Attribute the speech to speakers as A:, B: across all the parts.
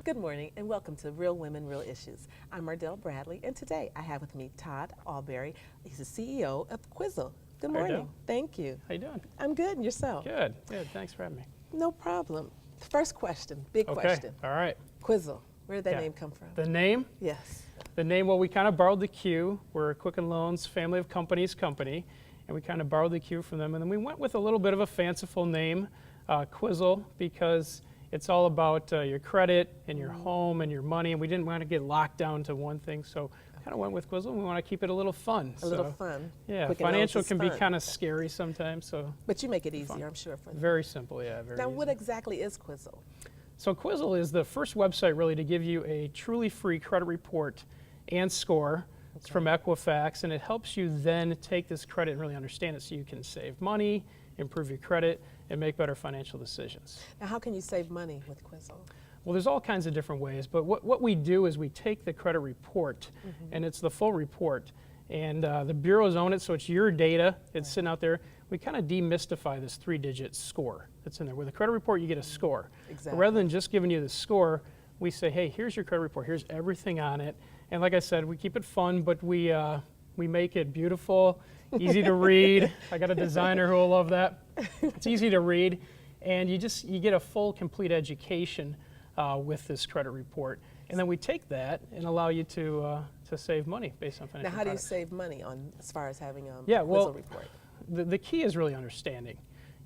A: Good morning and welcome to Real Women, Real Issues. I'm Ardelle Bradley and today I have with me Todd Albery. He's the CEO of Quizzle. Good morning.
B: Ardelle.
A: Thank you.
B: How you doing?
A: I'm good, and yourself?
B: Good, good. Thanks for having me.
A: No problem. First question, big
B: Okay,
A: question.
B: all right.
A: Quizzle, where did that
B: Yeah.
A: name come from?
B: The name?
A: Yes.
B: The name, well, we kind of borrowed the Q. We're a Quicken Loans family of companies company, and we kind of borrowed the Q from them. And then we went with a little bit of a fanciful name, Quizzle, because it's all about your credit and your home and your money, and we didn't want to get locked down to one thing, so kind of went with Quizzle, and we want to keep it a little fun.
A: A little fun.
B: Yeah,
A: Quicken Loans
B: financial
A: is
B: can be
A: fun.
B: kind of scary sometimes, so
A: But you make it easier, I'm sure, for them.
B: very simple, yeah, very
A: Now,
B: easy.
A: what exactly is Quizzle?
B: So Quizzle is the first website really to give you a truly free credit report and score. It's from Equifax, and it helps you then take this credit and really understand it so you can save money, improve your credit, and make better financial decisions.
A: Now, how can you save money with Quizzle?
B: Well, there's all kinds of different ways, but what we do is we take the credit report, and it's the full report, and the bureaus own it, so it's your data. It's sitting out there. We kind of demystify this 3-digit score that's in there. With a credit report, you get a score.
A: Exactly.
B: But rather than just giving you the score, we say, hey, here's your credit report. Here's everything on it. And like I said, we keep it fun, but we make it beautiful, easy to read. I got a designer who will love that. It's easy to read, and you get a full, complete education with this credit report. And then we take that and allow you to save money based on financial
A: Now, how do you
B: products.
A: save money on as far as having a
B: Yeah,
A: Quizzle
B: well,
A: report?
B: The key is really understanding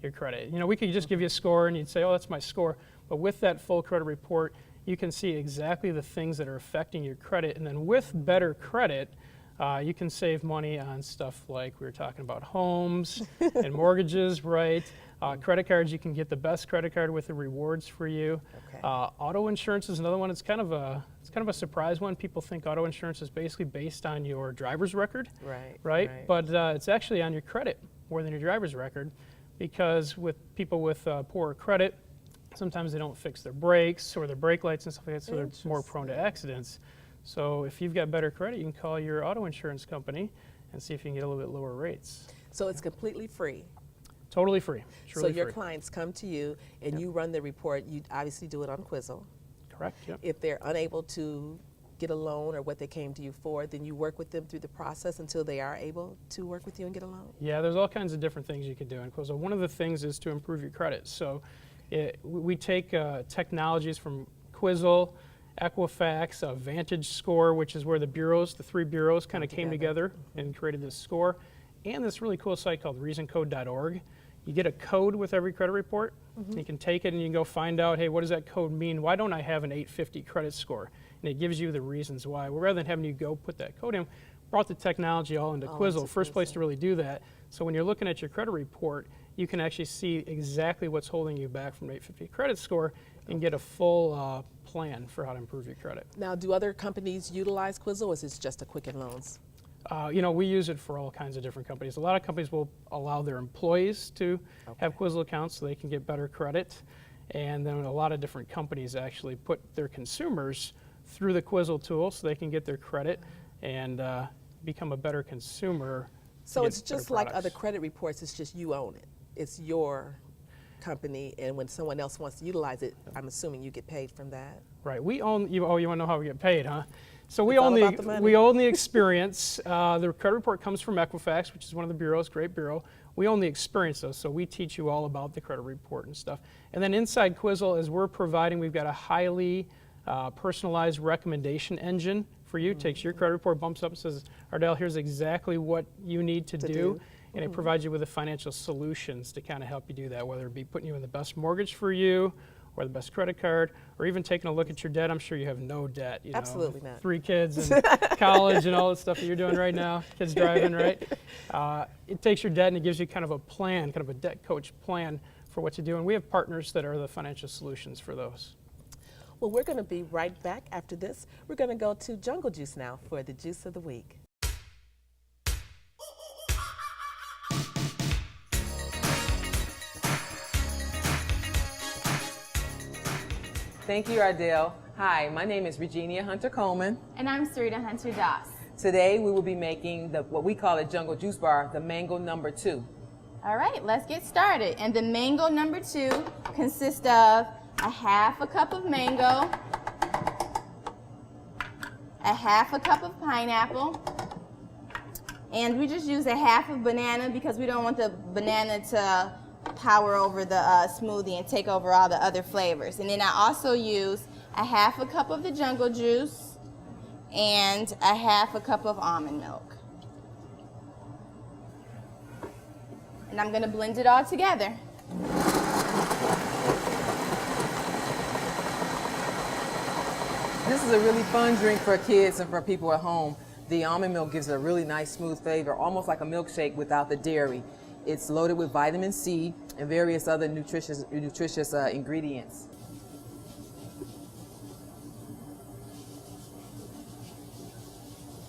B: your credit. You know, we could just give you a score and you'd say, oh, that's my score. But with that full credit report, you can see exactly the things that are affecting your credit. And then with better credit, you can save money on stuff like we were talking about homes and mortgages, right? Credit cards, you can get the best credit card with the rewards for you.
A: Okay.
B: Auto insurance is another one. It's kind of a surprise one. People think auto insurance is basically based on your driver's record, right? But it's actually on your credit more than your driver's record, because with people with poorer credit, sometimes they don't fix their brakes or their brake lights and stuff like that, so they're more prone to accidents. So if you've got better credit, you can call your auto insurance company and see if you can get a little bit lower rates.
A: So it's completely free.
B: Totally free. Truly
A: So your
B: free.
A: clients come to you and you run the report. You obviously do it on Quizzle.
B: Correct, yep.
A: If they're unable to get a loan or what they came to you for, then you work with them through the process until they are able to work with you and get a loan?
B: Yeah, there's all kinds of different things you can do in Quizzle. One of the things is to improve your credit. So we take technologies from Quizzle, Equifax, Vantage Score, which is where the three bureaus kind of came together and created this score, and this really cool site called reasoncode.org. You get a code with every credit report. You can take it and you can go find out, hey, what does that code mean? Why don't I have an 850 credit score? And it gives you the reasons why. Well, rather than having you go put that code in, brought the technology all into Quizzle. First place to really do that. So when you're looking at your credit report, you can actually see exactly what's holding you back from an 850 credit score and get a full plan for how to improve your credit.
A: Now, do other companies utilize Quizzle, or is it just a Quicken Loans?
B: You know, we use it for all kinds of different companies. A lot of companies will allow their employees to have Quizzle accounts so they can get better credit. And then a lot of different companies actually put their consumers through the Quizzle tool so they can get their credit and become a better consumer.
A: So it's just like other credit reports, it's just you own it. It's your company, and when someone else wants to utilize it, I'm assuming you get paid from that.
B: Right. We own, you want to know how we get paid, huh? So we
A: It's all
B: own
A: about the money.
B: we own the experience. The credit report comes from Equifax, which is one of the bureaus, great bureau. We own the experience though, so we teach you all about the credit report and stuff. And then inside Quizzle, as we're providing, we've got a highly personalized recommendation engine for you. Takes your credit report, bumps up and says, Ardelle, here's exactly what you need to do. And it provides you with the financial solutions to kind of help you do that, whether it be putting you in the best mortgage for you, or the best credit card, or even taking a look at your debt. I'm sure you have no debt. You
A: Absolutely
B: know,
A: not.
B: 3 kids and college and all the stuff that you're doing right now, kids driving, right? It takes your debt and it gives you kind of a plan, kind of a debt coach plan for what to do. And we have partners that are the financial solutions for those.
A: Well, we're going to be right back after this. We're going to go to Jungle Juice now for the Juice of the Week. Thank you, Ardelle. Hi, my name is Regina Hunter Coleman.
C: And I'm Sarita Hunter Das.
A: Today we will be making what we call a Jungle Juice Bar, the Mango Number 2.
C: All right, let's get started. And the mango number 2 consists of a half a cup of mango, a half a cup of pineapple, and we just use a half of banana because we don't want the banana to power over the smoothie and take over all the other flavors. And then I also use a half a cup of the jungle juice and a half a cup of almond milk. And I'm gonna blend it all together.
D: This is a really fun drink for kids and for people at home. The almond milk gives it a really nice smooth flavor, almost like a milkshake without the dairy. It's loaded with vitamin C and various other nutritious ingredients.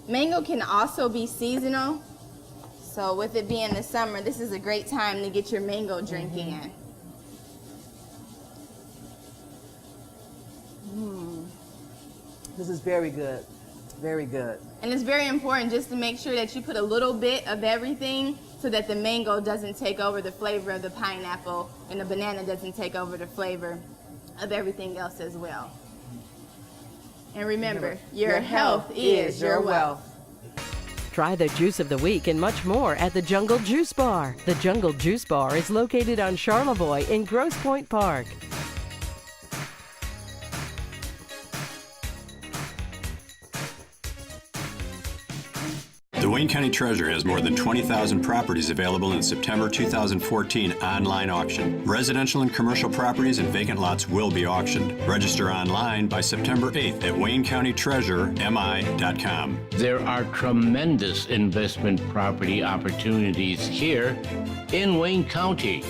C: Mango can also be seasonal. So with it being the summer, this is a great time to get your mango drink in.
D: This is very good, very good.
C: And it's very important just to make sure that you put a little bit of everything so that the mango doesn't take over the flavor of the pineapple and the banana doesn't take over the flavor of everything else as well. And remember, your health is your wealth.
E: Try the juice of the week and much more at the Jungle Juice Bar. The Jungle Juice Bar is located on Charlevoix in Grosse Pointe Park.
F: The Wayne County Treasurer has more than 20,000 properties available in September 2014 online auction. Residential and commercial properties and vacant lots will be auctioned. Register online by September 8th at WayneCountyTreasurerMI.com.
G: There are tremendous investment property opportunities here in Wayne County.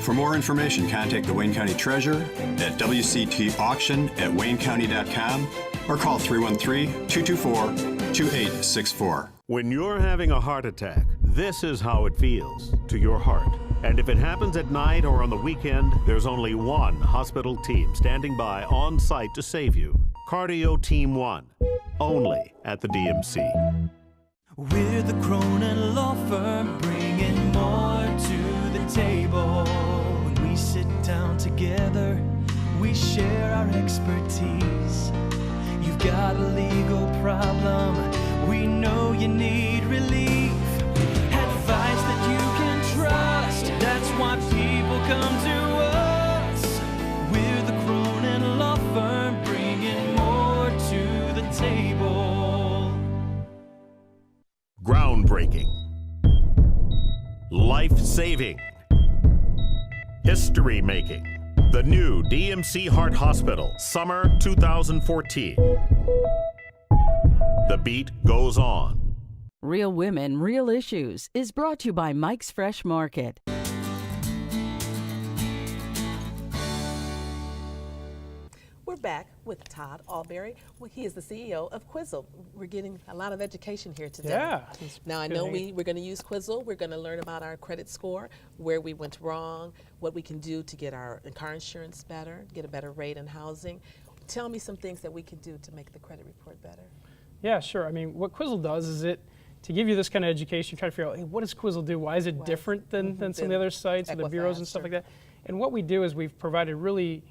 F: For more information, contact the Wayne County Treasurer at WCTauction@WayneCounty.com or call 313-224-2864.
H: When you're having a heart attack, this is how it feels to your heart. And if it happens at night or on the weekend, there's only one hospital team standing by on site to save you. Cardio Team 1, only at the DMC.
I: We're the Cronin Law Firm, bringing more to the table. When we sit down together, we share our expertise. You've got a legal problem, we know you need relief. Advice that you can trust, that's why people come to us. We're the Cronin Law Firm, bringing more to the table.
H: Groundbreaking, life-saving, history-making. The new DMC Heart Hospital, summer 2014. The beat goes on.
E: Real Women, Real Issues is brought to you by Mike's Fresh Market.
A: We're back with Todd Albery. Well, he is the CEO of Quizzle. We're getting a lot of education here today.
B: Yeah.
A: Now, I know we're going to use Quizzle. We're going to learn about our credit score, where we went wrong, what we can do to get our car insurance better, get a better rate in housing. Tell me some things that we can do to make the credit report better.
B: Yeah, sure. I mean, what Quizzle does is to give you this kind of education, try to figure out, hey, what does Quizzle do? Why is it different than some of the other sites or the bureaus and stuff like that? And what we do is we've provided really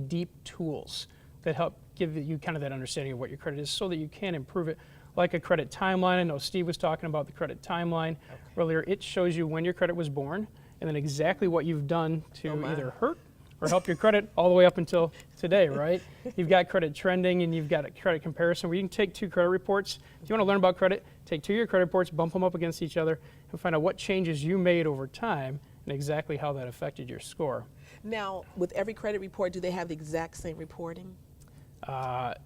B: deep tools that help give you kind of that understanding of what your credit is so that you can improve it. Like a credit timeline. I know Steve was talking about the credit timeline earlier. It shows you when your credit was born and then exactly what you've done to either hurt or help your credit all the way up until today, right? You've got credit trending and you've got a credit comparison where you can take two credit reports. If you want to learn about credit, take two of your credit reports, bump them up against each other, and find out what changes you made over time and exactly how that affected your score.
A: Now, with every credit report, do they have the exact same reporting?
B: What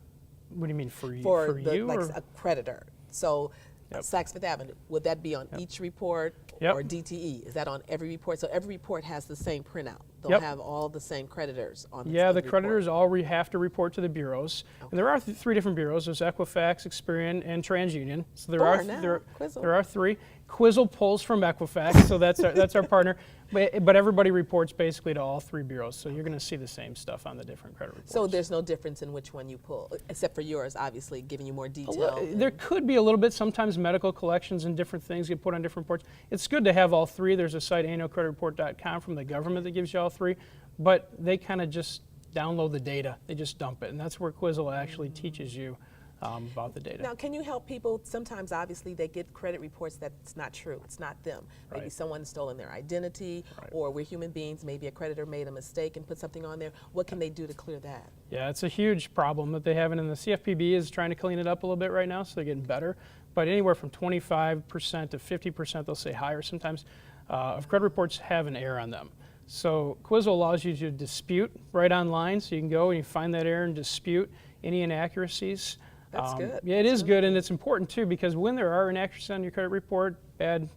B: do you mean for you?
A: For
B: you
A: like
B: or?
A: a creditor. So Saks Fifth Avenue, would that be on each report or DTE? Is that on every report? So every report has the same printout. They'll have all the same creditors on the
B: the creditors all have to report to the bureaus. And there are three different bureaus. There's Equifax, Experian, and TransUnion. So there are three. Quizzle pulls from Equifax, so that's our partner. But everybody reports basically to all three bureaus, so you're going to see the same stuff on the different credit reports.
A: So there's no difference in which one you pull, except for yours, obviously, giving you more detail.
B: There could be a little bit. Sometimes medical collections and different things get put on different reports. It's good to have all three. There's a site, annualcreditreport.com, from the government that gives you all three, but they kind of just download the data. They just dump it, and that's where Quizzle actually teaches you about the data.
A: Now, can you help people? Sometimes, obviously, they get credit reports that's not true. It's not them. Maybe
B: Right.
A: someone stolen their identity,
B: Right.
A: or we're human beings. Maybe a creditor made a mistake and put something on there. What can they do to clear that?
B: Yeah, it's a huge problem that they have, and the CFPB is trying to clean it up a little bit right now, so they're getting better. But anywhere from 25% to 50%, they'll say higher sometimes, of credit reports have an error on them. So Quizzle allows you to dispute right online, so you can go and you find that error and dispute any inaccuracies.
A: That's good.
B: Yeah, it is good, and it's important too, because when there are inaccuracies on your credit report, bad,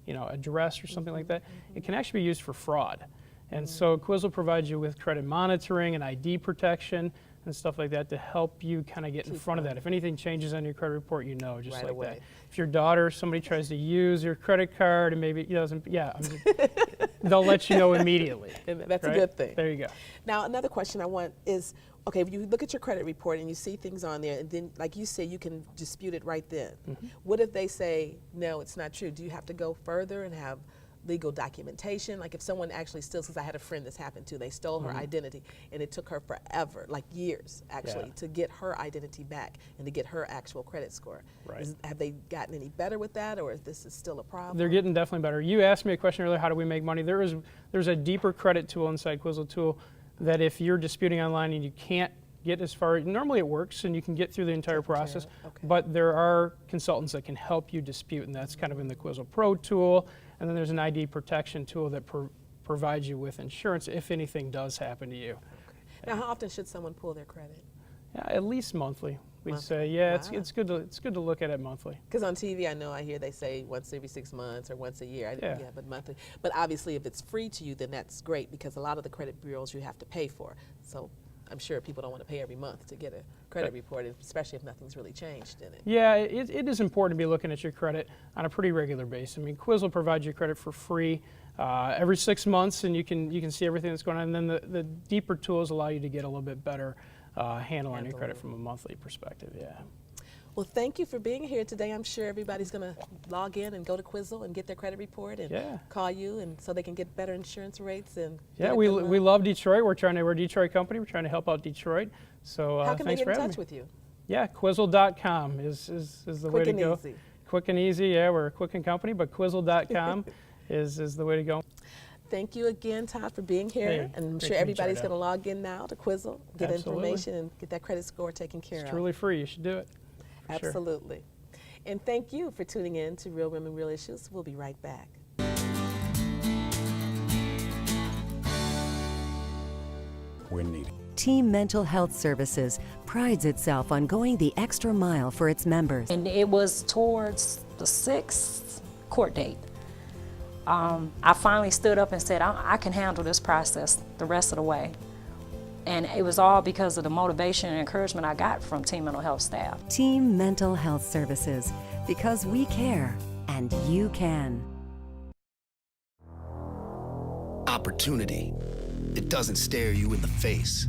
B: address or something like that, it can actually be used for fraud. And so Quizzle provides you with credit monitoring and ID protection and stuff like that to help you kind of get in front of that. If anything changes on your credit report, just
A: Right
B: like
A: away.
B: that. If your daughter, somebody tries to use your credit card and maybe it doesn't, they'll let you know immediately.
A: And that's a
B: right?
A: good thing.
B: There you go.
A: Now, another question I want is, okay, if you look at your credit report and you see things on there, and then, like you say, you can dispute it right then. What if they say, no, it's not true? Do you have to go further and have legal documentation? Like if someone actually steals, because I had a friend this happened to, they stole her identity, and it took her forever, like years actually, to get her identity back and to get her actual credit score.
B: Right.
A: Have they gotten any better with that, or is this still a problem?
B: They're getting definitely better. You asked me a question earlier, how do we make money? There's a deeper credit tool inside Quizzle tool that if you're disputing online and you can't get as far, normally it works and you can get through the entire process, but there are consultants that can help you dispute, and that's kind of in the Quizzle Pro tool. And then there's an ID protection tool that provides you with insurance if anything does happen to you.
A: Now, how often should someone pull their credit?
B: Yeah, at least monthly. We'd
A: Monthly.
B: say, yeah,
A: Wow.
B: it's good to look at it monthly.
A: Because on TV, I hear they say once every 6 months or once a year.
B: Yeah.
A: But monthly. But obviously, if it's free to you, then that's great, because a lot of the credit bureaus you have to pay for. So I'm sure people don't want to pay every month to get a credit report, especially if nothing's really changed in it.
B: Yeah, it is important to be looking at your credit on a pretty regular basis. I mean, Quizzle provides you credit for free every 6 months, and you can see everything that's going on. And then the deeper tools allow you to get a little bit better handle on your credit from a monthly perspective. Yeah.
A: Well, thank you for being here today. I'm sure everybody's going to log in and go to Quizzle and get their credit report and call you, and so they can get better insurance rates. And
B: yeah, we love Detroit. We're a Detroit company. We're trying to help out Detroit. So
A: how can they
B: thanks
A: get
B: for
A: in
B: having
A: touch
B: me.
A: with you?
B: Yeah, Quizzle.com is the way to go.
A: Quick and easy.
B: Quick and easy. Yeah, we're a quick company, but Quizzle.com is the way to go.
A: Thank you again, Todd, for being here.
B: Hey,
A: and I'm
B: great
A: sure
B: to meet you,
A: everybody's
B: Ardelle.
A: going to log in now to Quizzle, get
B: Absolutely.
A: information, and get that credit score taken care
B: It's
A: of.
B: truly free. You should do it. For sure.
A: Absolutely. And thank you for tuning in to Real Women, Real Issues. We'll be right back.
J: When needed.
E: Team Mental Health Services prides itself on going the extra mile for its members.
K: And it was towards the 6th court date. I finally stood up and said, I can handle this process the rest of the way. And it was all because of the motivation and encouragement I got from Team Mental Health staff.
E: Team Mental Health Services, because we care and you can.
L: Opportunity. It doesn't stare you in the face.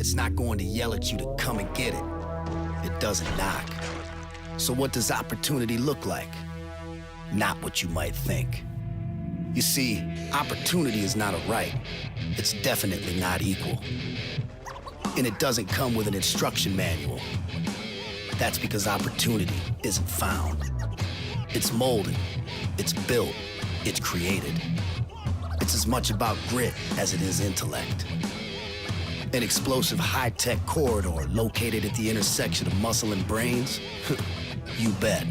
L: It's not going to yell at you to come and get it. It doesn't knock. So what does opportunity look like? Not what you might think. You see, opportunity is not a right. It's definitely not equal. And it doesn't come with an instruction manual. That's because opportunity isn't found. It's molded, it's built, it's created. It's as much about grit as it is intellect. An explosive high-tech corridor located at the intersection of muscle and brains? You bet.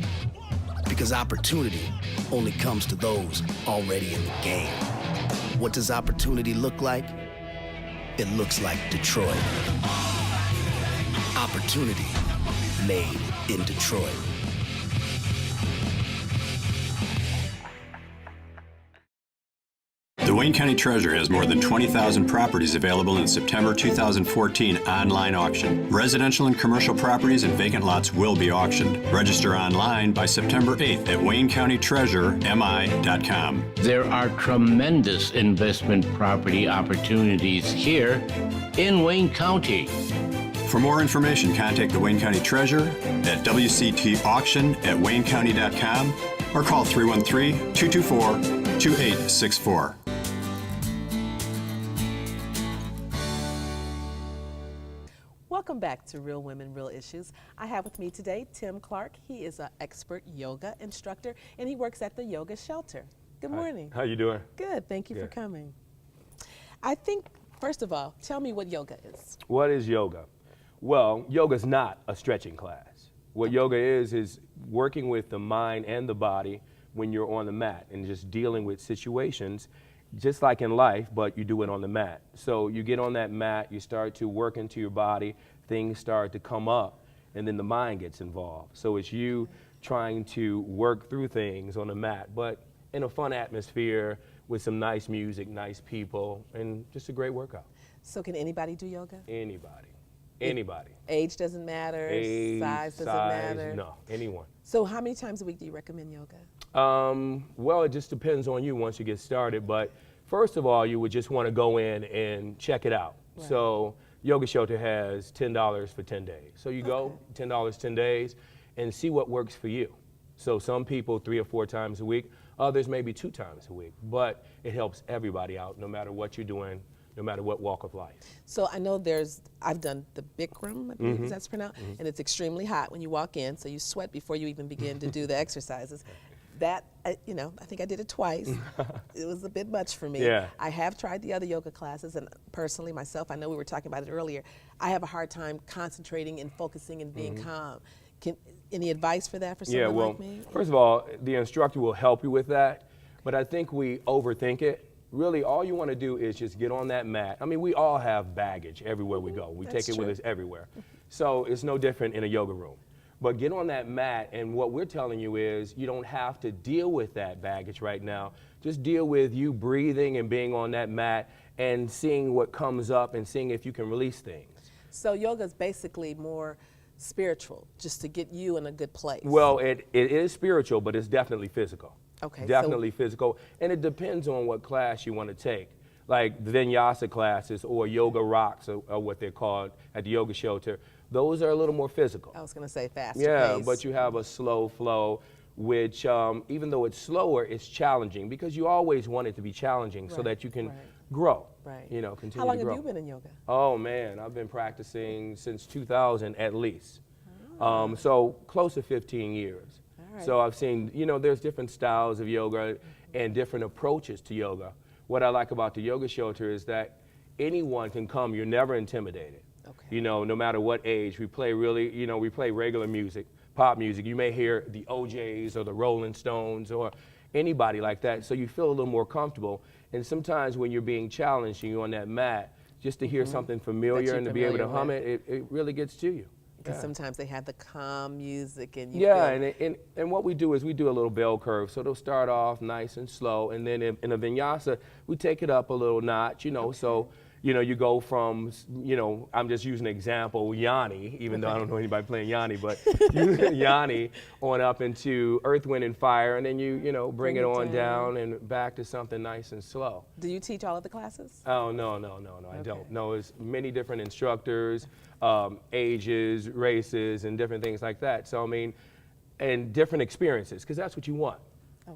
L: Because opportunity only comes to those already in the game. What does opportunity look like? It looks like Detroit. Opportunity made in Detroit.
F: The Wayne County Treasurer has more than 20,000 properties available in September 2014 online auction. Residential and commercial properties and vacant lots will be auctioned. Register online by September 8th at WayneCountyTreasurerMI.com.
G: There are tremendous investment property opportunities here in Wayne County.
F: For more information, contact the Wayne County Treasurer at WCTauction@WayneCounty.com or call 313-224-2864.
A: Welcome back to Real Women, Real Issues. I have with me today Tim Clark. He is an expert yoga instructor and he works at the Yoga Shelter. Good morning.
M: How you doing?
A: Good, thank you for coming. I think, first of all, tell me what yoga is.
M: What is yoga? Well, yoga is not a stretching class. What yoga is working with the mind and the body when you're on the mat and just dealing with situations just like in life, but you do it on the mat. So you get on that mat, you start to work into your body, things start to come up, and then the mind gets involved. So it's you trying to work through things on the mat, but in a fun atmosphere with some nice music, nice people, and just a great workout.
A: So can anybody do yoga?
M: Anybody. Anybody.
A: Age doesn't matter, size doesn't matter?
M: No, anyone.
A: So how many times a week do you recommend yoga?
M: Well, it just depends on you once you get started, but first of all, you would just want to go in and check it out. Right. So Yoga Shelter has $10 for 10 days. So you go, $10, 10 days, and see what works for you. So some people 3 or 4 times a week, others maybe 2 times a week, but it helps everybody out no matter what you're doing, no matter what walk of life.
A: So I know I've done the Bikram, I believe that's pronounced, and it's extremely hot when you walk in, so you sweat before you even begin to do the exercises. That, I think I did it twice. It was a bit much for me.
M: Yeah.
A: I have tried the other yoga classes, and personally myself, I know we were talking about it earlier, I have a hard time concentrating and focusing and being calm. Any advice for that for someone like me?
M: First of all, the instructor will help you with that, but I think we overthink it. Really, all you want to do is just get on that mat. I mean, we all have baggage everywhere we go. We take it with us everywhere. So it's no different in a yoga room. But get on that mat, and what we're telling you is you don't have to deal with that baggage right now. Just deal with you breathing and being on that mat and seeing what comes up and seeing if you can release things.
A: So yoga is basically more spiritual, just to get you in a good place.
M: Well, it is spiritual, but it's definitely physical.
A: Okay.
M: Definitely physical, and it depends on what class you want to take. Like the Vinyasa classes or Yoga Rocks are what they're called at the Yoga Shelter. Those are a little more physical.
A: I was going to say faster
M: pace.
A: pace.
M: But you have a slow flow, which even though it's slower, it's challenging because you always want it to be challenging so that you can grow.
A: Right.
M: You know, continue to grow.
A: How long have you been in yoga?
M: Oh man, I've been practicing since 2000 at least. So close to 15 years. All right. So I've seen, there's different styles of yoga and different approaches to yoga. What I like about the Yoga Shelter is that anyone can come. You're never intimidated. Okay. No matter what age. We play we play regular music, pop music. You may hear the OJs or the Rolling Stones or anybody like that, so you feel a little more comfortable. And sometimes when you're being challenged and you're on that mat, just to hear something familiar and to be able to hum it really gets to you.
A: Because sometimes they have the calm music and
M: and what we do is we do a little bell curve. So they'll start off nice and slow, and then in a vinyasa, we take it up a little notch, so you go from, I'm just using an example, Yanni, even though I don't know anybody playing Yanni, but Yanni on up into Earth, Wind, and Fire, and then you bring it on down and back to something nice and slow.
A: Do you teach all of the classes?
M: Oh, no, I don't. No, it's many different instructors, ages, races, and different things like that. So, I mean, and different experiences, because that's what you want.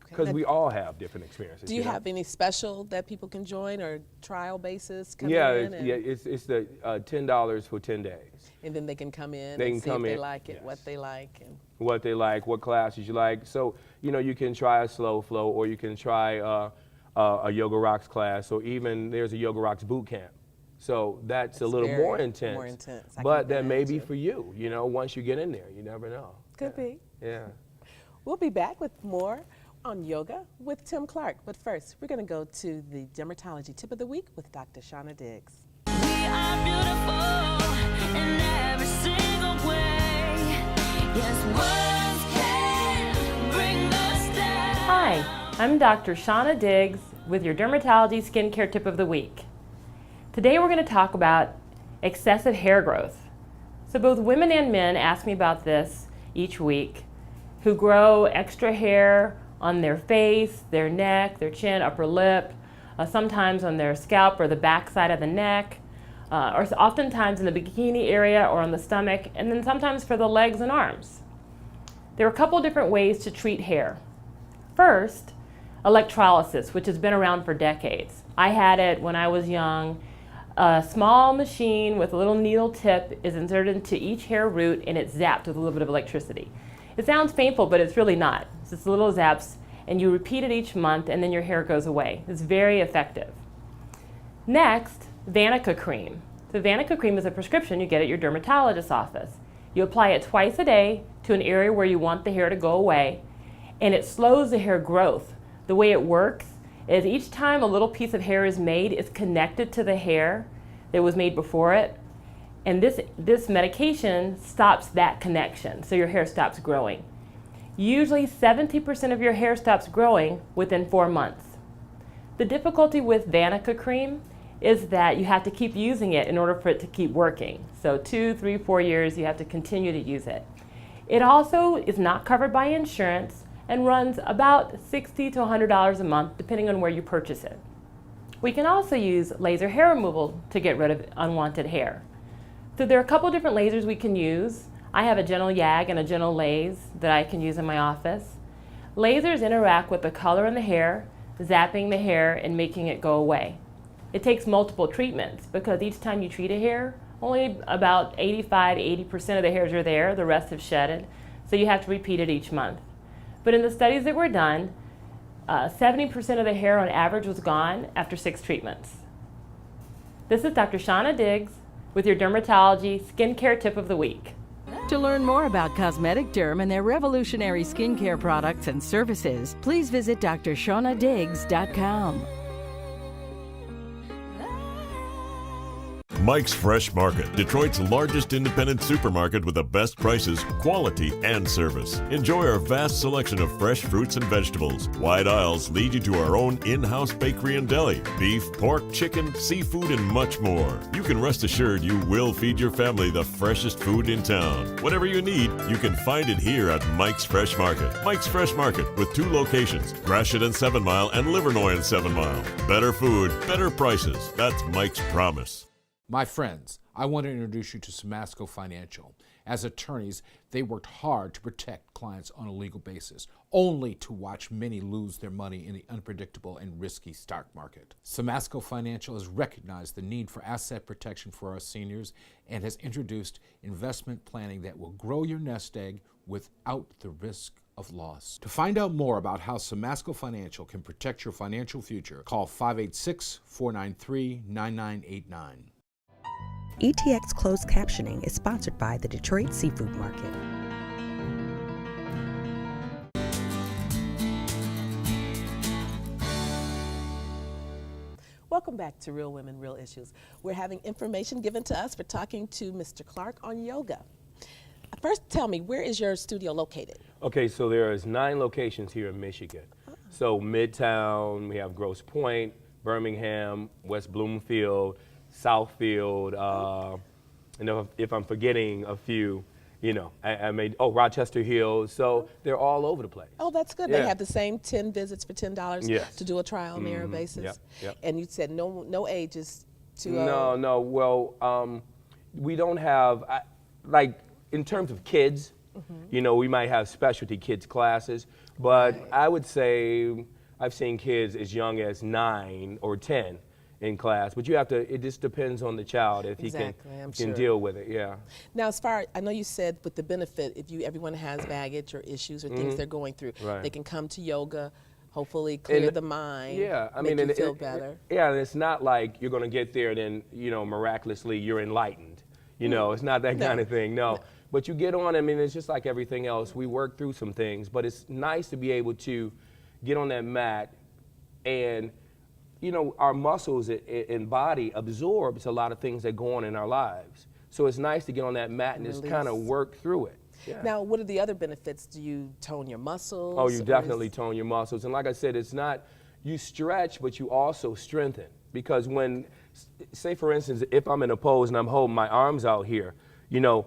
M: Because we all have different experiences.
A: Do you have any special that people can join or trial basis? It's
M: the $10 for 10 days.
A: And then they can come in and see if they like it, what they like. And
M: what they like, what classes you like. So, you can try a slow flow, or you can try a Yoga Rocks class, or even there's a Yoga Rocks boot camp. So that's a little more intense.
A: More intense.
M: But that may be for you, once you get in there. You never know.
A: Could be.
M: Yeah.
A: We'll be back with more on yoga with Tim Clark. But first, we're going to go to the dermatology tip of the week with Dr. Shauna Diggs.
N: We are beautiful in every single way. Yes, words can bring us down.
O: Hi, I'm Dr. Shauna Diggs with your dermatology skincare tip of the week. Today we're going to talk about excessive hair growth. So both women and men ask me about this each week, who grow extra hair on their face, their neck, their chin, upper lip, sometimes on their scalp or the back side of the neck, or oftentimes in the bikini area or on the stomach, and then sometimes for the legs and arms. There are a couple different ways to treat hair. First, electrolysis, which has been around for decades. I had it when I was young. A small machine with a little needle tip is inserted into each hair root and it's zapped with a little bit of electricity. It sounds painful, but it's really not. It's just little zaps, and you repeat it each month and then your hair goes away. It's very effective. Next, Vanica cream. So Vanica cream is a prescription you get at your dermatologist's office. You apply it twice a day to an area where you want the hair to go away, and it slows the hair growth. The way it works is each time a little piece of hair is made, it's connected to the hair that was made before it, and this medication stops that connection, so your hair stops growing. Usually 70% of your hair stops growing within 4 months. The difficulty with Vanica cream is that you have to keep using it in order for it to keep working. So 2, 3, 4 years, you have to continue to use it. It also is not covered by insurance and runs about $60 to $100 a month, depending on where you purchase it. We can also use laser hair removal to get rid of unwanted hair. So there are a couple different lasers we can use. I have a gentle YAG and a gentle laze that I can use in my office. Lasers interact with the color in the hair, zapping the hair and making it go away. It takes multiple treatments because each time you treat a hair, only about 85 to 80% of the hairs are there, the rest have shedded, so you have to repeat it each month. But in the studies that were done, 70% of the hair on average was gone after 6 treatments. This is Dr. Shauna Diggs with your Dermatology Skincare Tip of the Week.
E: To learn more about Cosmetic Derm and their revolutionary skincare products and services, please visit drshaunadiggs.com.
P: Mike's Fresh Market, Detroit's largest independent supermarket with the best prices, quality, and service. Enjoy our vast selection of fresh fruits and vegetables. Wide aisles lead you to our own in-house bakery and deli. Beef, pork, chicken, seafood, and much more. You can rest assured you will feed your family the freshest food in town. Whatever you need, you can find it here at Mike's Fresh Market. Mike's Fresh Market with 2 locations, Gratiot and 7 Mile and Livernois and 7 Mile. Better food, better prices. That's Mike's promise.
Q: My friends, I want to introduce you to Samasco Financial. As attorneys, they worked hard to protect clients on a legal basis, only to watch many lose their money in the unpredictable and risky stock market. Samasco Financial has recognized the need for asset protection for our seniors and has introduced investment planning that will grow your nest egg without the risk of loss. To find out more about how Samasco Financial can protect your financial future, call 586-493-9989.
R: ETX Closed Captioning is sponsored by the Detroit Seafood Market.
A: Welcome back to Real Women, Real Issues. We're having information given to us for talking to Mr. Clark on yoga. First, tell me, where is your studio located?
M: Okay, so there is 9 locations here in Michigan. So Midtown, we have Grosse Pointe, Birmingham, West Bloomfield, Southfield, and if I'm forgetting a few, you know, I made, Rochester Hills. So they're all over the place.
A: Oh, that's good.
M: Yeah.
A: They have the same 10 visits for $10
M: Yes.
A: to do a trial and error basis.
M: Yep.
A: And you said no ages to.
M: No. Well, we don't have like in terms of kids. You know, we might have specialty kids classes, but I would say I've seen kids as young as 9 or 10. In class, but you have to, it just depends on the child if he can deal with it, yeah.
A: Now, as far, I know you said with the benefit, if everyone has baggage or issues or things they're going through, they can come to yoga, hopefully clear the mind, make you feel better.
M: And it's not like you're gonna get there and then, you know, miraculously you're enlightened. You know, it's not that kind of thing, no. But you get on, I mean, it's just like everything else. We work through some things, but it's nice to be able to get on that mat and you know, our muscles and body absorbs a lot of things that go on in our lives. So it's nice to get on that mat and just kind of work through it. Yeah.
A: Now, what are the other benefits? Do you tone your muscles?
M: Oh, you definitely tone your muscles. And like I said, it's not, you stretch, but you also strengthen. Because when, say for instance, if I'm in a pose and I'm holding my arms out here, you know,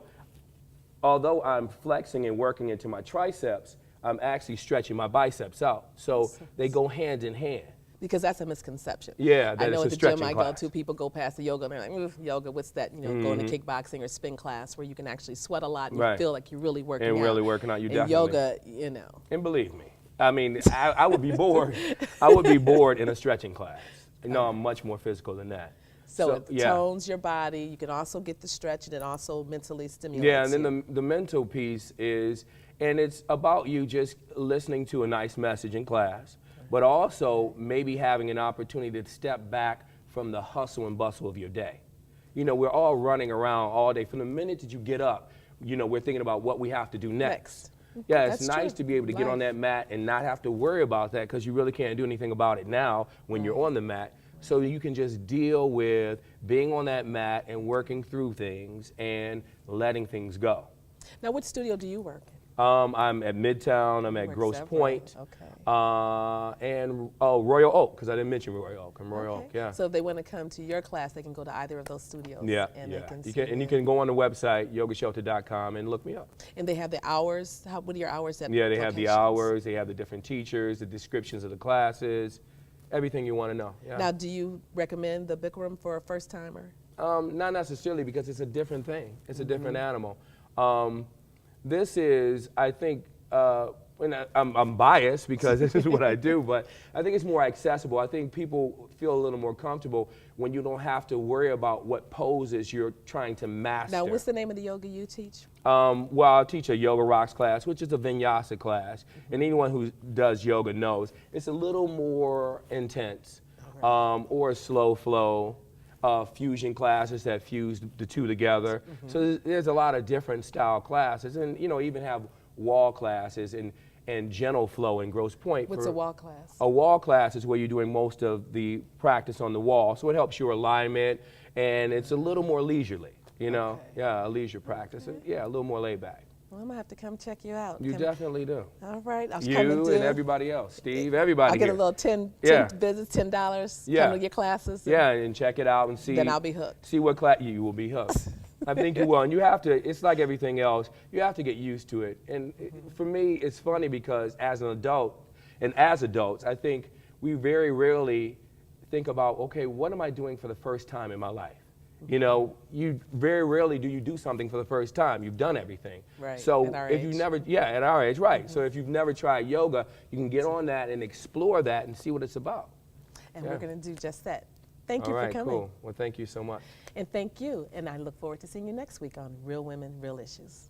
M: although I'm flexing and working into my triceps, I'm actually stretching my biceps out. So they go hand in hand.
A: Because that's a misconception.
M: Yeah,
A: I know
M: it's
A: at
M: a
A: the gym
M: stretching
A: I
M: class.
A: go to, people go past the yoga and they're like, yoga, what's that? You know, going to kickboxing or spin class where you can actually sweat a lot and you feel like you're really working out.
M: And really working out, you
A: and
M: definitely.
A: yoga, you know.
M: And believe me, I mean, I would be bored. I would be bored in a stretching class. No, I'm much more physical than that.
A: So it tones your body. You can also get the stretch, and it also mentally stimulates
M: Yeah, and then
A: you.
M: the mental piece is, and it's about you just listening to a nice message in class, but also maybe having an opportunity to step back from the hustle and bustle of your day. You know, we're all running around all day. From the minute that you get up, you know, we're thinking about what we have to do next. Yeah, it's nice to be able to get on that mat and not have to worry about that, because you really can't do anything about it now when you're on the mat. So you can just deal with being on that mat and working through things and letting things go.
A: Now, what studio do you work in?
M: I'm at Midtown, I'm at Grosse Pointe,
A: okay.
M: and Royal Oak, because I didn't mention Royal Oak. I'm Royal Oak, yeah.
A: So if they want to come to your class, they can go to either of those studios.
M: Yeah,
A: and
M: yeah.
A: They can
M: You can go on the website, yogashelter.com, and look me up.
A: And they have the hours. What are your hours at
M: Yeah, they have the
A: locations?
M: hours, they have the different teachers, the descriptions of the classes, everything you want to know. Yeah.
A: Now, do you recommend the Bikram for a first timer?
M: Not necessarily, because it's a different thing. It's a different animal. This is, I think, and I'm biased because this is what I do, but I think it's more accessible. I think people feel a little more comfortable when you don't have to worry about what poses you're trying to master.
A: Now, what's the name of the yoga you teach?
M: Well, I'll teach a Yoga Rocks class, which is a vinyasa class, and anyone who does yoga knows it's a little more intense, or a slow flow. Fusion classes that fuse the two together. So there's a lot of different style classes, and you know, even have wall classes and gentle flow in Grosse Pointe.
A: What's a wall class?
M: A wall class is where you're doing most of the practice on the wall, so it helps your alignment, and it's a little more leisurely, you know? Yeah, a leisure practice. Yeah, a little more laid back.
A: Well, I'm gonna have to come check you out.
M: You definitely do.
A: All right. I was
M: You
A: coming
M: and everybody else, Steve, everybody.
A: I'll get
M: here.
A: a little 10 visits, $10.
M: Yeah.
A: Come to your classes.
M: Yeah, and check it out and see.
A: Then I'll be hooked.
M: See what class you will be hooked. I think you will, and you have to. It's like everything else. You have to get used to it. And for me, it's funny because as an adult, and as adults, I think we very rarely think about, okay, what am I doing for the first time in my life? You know, you very rarely do you do something for the first time. You've done everything.
A: Right.
M: So
A: at our
M: if
A: age.
M: you never, at our age, right. So if you've never tried yoga, you can get on that and explore that and see what it's about.
A: And we're going to do just that. Thank you
M: All
A: for
M: right,
A: coming.
M: cool. Well, thank you so much.
A: And thank you. And I look forward to seeing you next week on Real Women, Real Issues.